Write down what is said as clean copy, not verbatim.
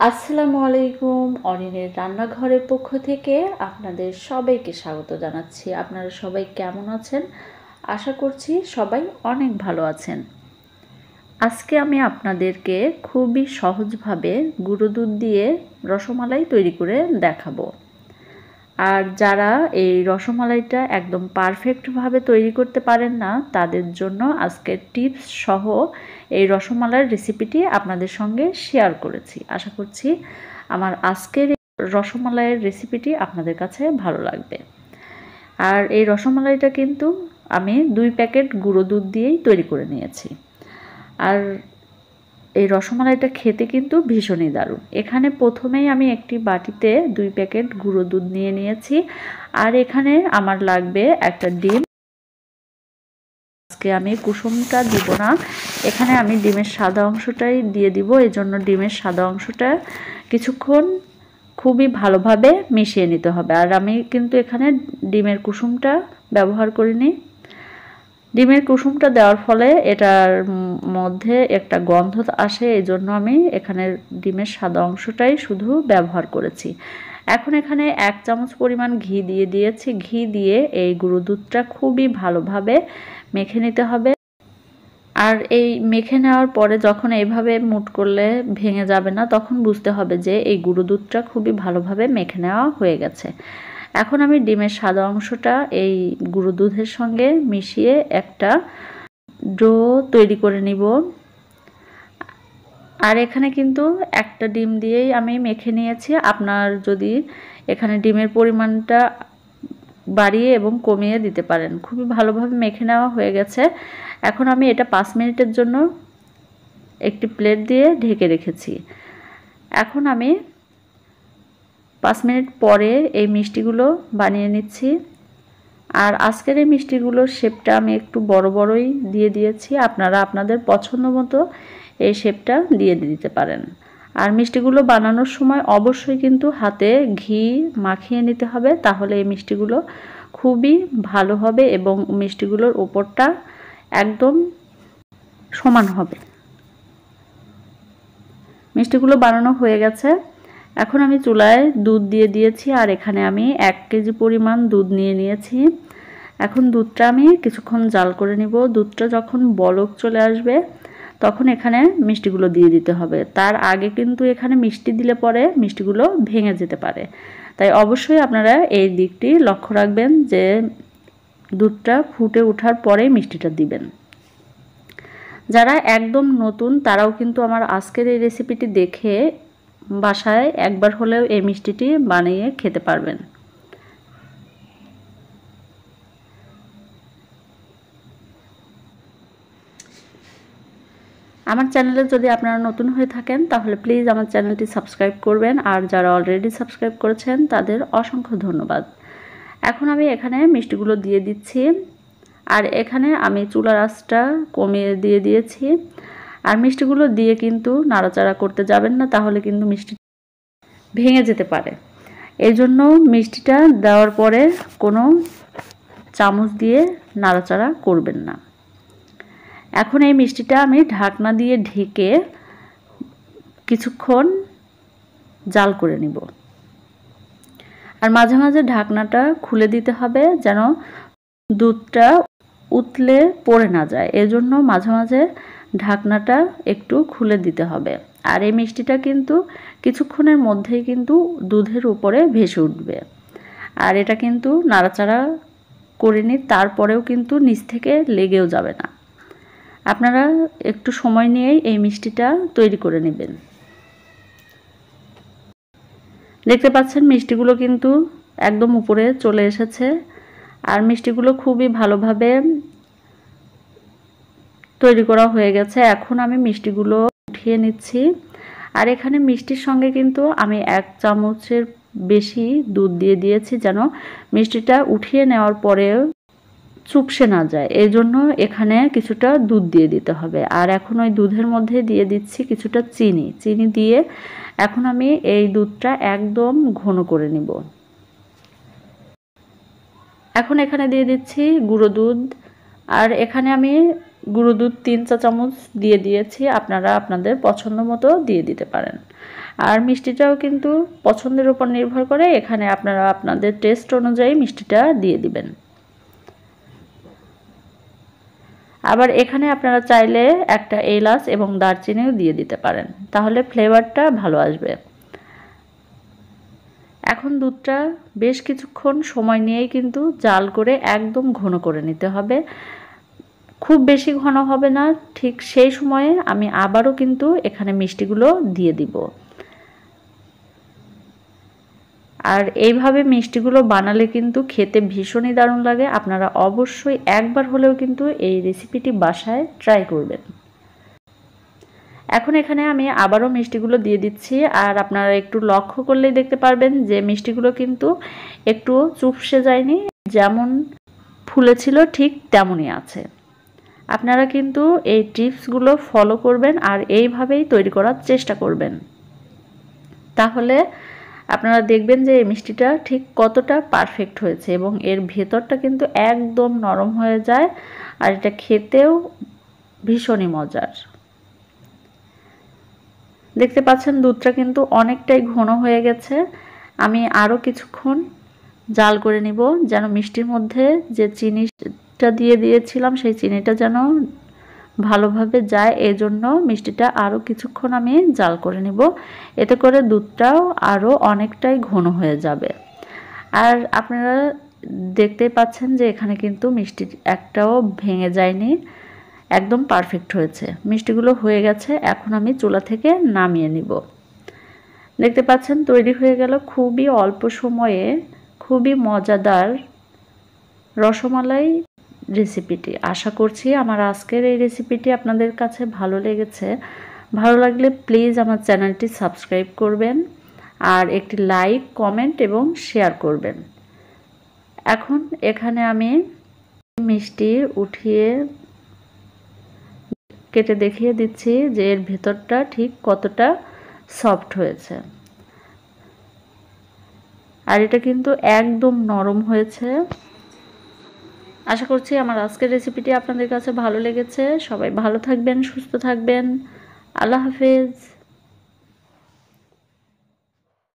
আসসালামু আলাইকুম। অনিনের রান্নাঘরের পক্ষ থেকে আপনাদের সবাইকে স্বাগত জানাচ্ছি। আপনারা সবাই কেমন আছেন? আশা করছি সবাই অনেক ভালো আছেন। আজকে আমি আপনাদেরকে খুবই সহজভাবে গুঁড়ো দুধ দিয়ে রসমালাই তৈরি করে দেখাবো। আর যারা এই রসমালাইটা একদম পারফেক্টভাবে তৈরি করতে পারেন না, তাদের জন্য আজকের টিপস সহ এই রসমালাইয়ের রেসিপিটি আপনাদের সঙ্গে শেয়ার করেছি। আশা করছি আমার আজকের রসমালাইয়ের রেসিপিটি আপনাদের কাছে ভালো লাগবে। আর এই রসমালাইটা কিন্তু আমি 2 প্যাকেট গুঁড়ো দুধ দিয়েই তৈরি করে নিয়েছি। আর এই রসমালাইটা খেতে কিন্তু ভীষণই দারুণ। এখানে প্রথমেই আমি একটি বাটিতে 2 প্যাকেট গুঁড়ো দুধ নিয়ে নিয়েছি। আর এখানে আমার লাগবে একটা ডিম। আজকে আমি কুসুমটা দিব না, এখানে আমি ডিমের সাদা অংশটাই দিয়ে দিব। এজন্য ডিমের সাদা অংশটা কিছুক্ষণ খুবই ভালোভাবে মিশিয়ে নিতে হবে। আর আমি কিন্তু এখানে ডিমের কুসুমটা ব্যবহার করিনি। ডিমের কুসুমটা দেওয়ার ফলে এটার মধ্যে একটা গন্ধ আসে, এই জন্য আমি এখানে ডিমের সাদা অংশটাই শুধু ব্যবহার করেছি। এখন এখানে 1 চামচ পরিমাণ ঘি দিয়ে দিয়েছি। ঘি দিয়ে এই গুঁড়ো দুধটা খুবই ভালোভাবে মেখে নিতে হবে। আর এই মেখে নেওয়ার পরে যখন এইভাবে মুট করলে ভেঙে যাবে না, তখন বুঝতে হবে যে এই গুঁড়ো দুধটা খুবই ভালোভাবে মেখে নেওয়া হয়ে গেছে। এখন আমি ডিমের সাদা অংশটা এই গুঁড়ো দুধের সঙ্গে মিশিয়ে একটা ডো তৈরি করে নিব। আর এখানে কিন্তু একটা ডিম দিয়েই আমি মেখে নিয়েছি। আপনার যদি এখানে ডিমের পরিমাণটা বাড়িয়ে এবং কমিয়ে দিতে পারেন। খুবই ভালোভাবে মেখে নেওয়া হয়ে গেছে। এখন আমি এটা 5 মিনিটের জন্য একটি প্লেট দিয়ে ঢেকে রেখেছি। এখন আমি 5 মিনিট পরে এই মিষ্টিগুলো বানিয়ে নিচ্ছি। আর আজকের এই মিষ্টিগুলোর শেপটা আমি একটু বড় বড়ই দিয়ে দিয়েছি। আপনারা আপনাদের পছন্দ মতো এই শেপটা দিয়ে দিতে পারেন। আর মিষ্টিগুলো বানানোর সময় অবশ্যই কিন্তু হাতে ঘি মাখিয়ে নিতে হবে, তাহলে এই মিষ্টিগুলো খুবই ভালো হবে এবং মিষ্টিগুলোর উপরটা একদম সমান হবে। মিষ্টিগুলো বানানো হয়ে গেছে। এখন আমি চুলায় দুধ দিয়ে দিয়েছি। আর এখানে আমি 1 কেজি পরিমাণ দুধ নিয়ে নিয়েছি। এখন দুধটা আমি কিছুক্ষণ জাল করে নিব। দুধটা যখন বলক চলে আসবে তখন এখানে মিষ্টিগুলো দিয়ে দিতে হবে। তার আগে কিন্তু এখানে মিষ্টি দিলে পরে মিষ্টিগুলো ভেঙে যেতে পারে। তাই অবশ্যই আপনারা এই দিকটি লক্ষ্য রাখবেন যে দুধটা ফুটে ওঠার পরেই মিষ্টিটা দিবেন। যারা একদম নতুন তারাও কিন্তু আমার আজকের এই রেসিপিটি দেখে বাসায় একবার হলেও এই মিষ্টিটি বানিয়ে খেতে পারবেন। আমার চ্যানেলে যদি আপনারা নতুন হয়ে থাকেন তাহলে প্লিজ আমার চ্যানেলটি সাবস্ক্রাইব করবেন। আর যারা অলরেডি সাবস্ক্রাইব করেছেন তাদের অসংখ্য ধন্যবাদ। এখন আমি এখানে মিষ্টিগুলো দিয়ে দিচ্ছি। আর এখানে আমি চুলার আঁচটা কমিয়ে দিয়ে দিয়েছি। আর মিষ্টিগুলো দিয়ে কিন্তু নাড়াচাড়া করতে যাবেন না, তাহলে কিন্তু মিষ্টি ভেঙে যেতে পারে। এই জন্য মিষ্টিটা দেওয়ার পরে কোনো চামচ দিয়ে নাড়াচাড়া করবেন না। এখন এই মিষ্টিটা আমি ঢাকনা দিয়ে ঢেকে কিছুক্ষণ জাল করে নিব। আর মাঝে মাঝে ঢাকনাটা খুলে দিতে হবে যেন দুধটা উতলে পড়ে না যায়। এজন্য মাঝে মাঝে ঢাকনাটা একটু খুলে দিতে হবে। আর এই মিষ্টিটা কিন্তু কিছুক্ষণের মধ্যেই কিন্তু দুধের উপরে ভেসে উঠবে। আর এটা কিন্তু নাড়াচাড়া করিনি, তারপরেও কিন্তু নিচ থেকে লেগেও যাবে না। আপনারা একটু সময় নিয়েই এই মিষ্টিটা তৈরি করে নেবেন। দেখতে পাচ্ছেন মিষ্টিগুলো কিন্তু একদম উপরে চলে এসেছে। আর মিষ্টিগুলো খুবই ভালোভাবে তৈরি করা হয়ে গেছে। এখন আমি মিষ্টিগুলো উঠিয়ে নিচ্ছি। আর এখানে মিষ্টির সঙ্গে কিন্তু আমি 1 চামচের বেশি দুধ দিয়ে দিয়েছি যেন মিষ্টিটা উঠিয়ে নেওয়ার পরেও চুপসে না যায়। এই জন্য এখানে কিছুটা দুধ দিয়ে দিতে হবে। আর এখন ওই দুধের মধ্যে দিয়ে দিচ্ছি কিছুটা চিনি দিয়ে এখন আমি এই দুধটা একদম ঘন করে নিব। এখন এখানে দিয়ে দিচ্ছি গুঁড়ো দুধ। আর এখানে আমি গুঁড়ো দুধ 3 চা চামচ দিয়ে দিয়েছি, আপনারা আপনাদের পছন্দ মতো দিয়ে দিতে পারেন। আর মিষ্টিটাও কিন্তু পছন্দের উপর নির্ভর করে, এখানে আপনারা আপনাদের টেস্ট অনুযায়ী মিষ্টিটা দিয়ে দিবেন। আবার এখানে আপনারা চাইলে একটা এলাচ এবং দারচিনিও দিয়ে দিতে পারেন, তাহলে ফ্লেভারটা ভালো আসবে। এখন দুধটা বেশ কিছুক্ষণ সময় নিয়েই কিন্তু জাল করে একদম ঘন করে নিতে হবে, খুব বেশি ঘন হবে না। ঠিক সেই সময়ে আমি আবারও কিন্তু এখানে মিষ্টিগুলো দিয়ে দিব। আর এইভাবে মিষ্টিগুলো বানালে কিন্তু খেতে ভীষণই দারুণ লাগে। আপনারা অবশ্যই একবার হলেও কিন্তু এই রেসিপিটি বাসায় ট্রাই করবেন। এখন এখানে আমি আবারও মিষ্টিগুলো দিয়ে দিচ্ছি, আর আপনারা একটু লক্ষ্য করলেই দেখতে পারবেন যে মিষ্টিগুলো কিন্তু একটু চুপসে যায়নি, যেমন ফুলেছিল ঠিক তেমনই আছে। আপনারা কিন্তু এই টিপসগুলো ফলো করবেন আর এইভাবেই তৈরি করার চেষ্টা করবেন, তাহলে আপনারা দেখবেন যে এই মিষ্টিটা ঠিক কতটা পারফেক্ট হয়েছে এবং এর ভেতরটা কিন্তু একদম নরম হয়ে যায়, আর এটা খেতেও ভীষণই মজার। দেখতে পাচ্ছেন দুধটা কিন্তু অনেকটাই ঘন হয়ে গেছে। আমি আরও কিছুক্ষণ জাল করে নিব, যেন মিষ্টির মধ্যে যে চিনিটা দিয়ে দিয়েছিলাম সেই চিনিটা যেন ভালোভাবে যায়, এই জন্য মিষ্টিটা আরও কিছুক্ষণ আমি জাল করে নিব। এতে করে দুধটাও আরও অনেকটাই ঘন হয়ে যাবে। আর আপনারা দেখতেই পাচ্ছেন যে এখানে কিন্তু মিষ্টি একটাও ভেঙে যায়নি, একদম পারফেক্ট হয়েছে। মিষ্টিগুলো হয়ে গেছে, এখন আমি চুলা থেকে নামিয়ে নিব। দেখতে পাচ্ছেন তৈরি হয়ে গেল খুবই অল্প সময়ে খুবই মজাদার রসমালাই রেসিপিটি। আশা করছি আমার আজকের এই রেসিপিটি আপনাদের কাছে ভালো লেগেছে। ভালো লাগলে প্লিজ আমার চ্যানেলটি সাবস্ক্রাইব করবেন আর একটি লাইক, কমেন্ট এবং শেয়ার করবেন। এখন এখানে আমি মিষ্টি উঠিয়ে কেটে দেখিয়ে দিচ্ছি যে এর ভেতরটা ঠিক কতটা সফট হয়েছে, আর এটা কিন্তু একদম নরম হয়েছে। আশা করছি আমার আজকের রেসিপিটি আপনাদের কাছে ভালো লেগেছে। সবাই ভালো থাকবেন, সুস্থ থাকবেন। আল্লাহ হাফেজ।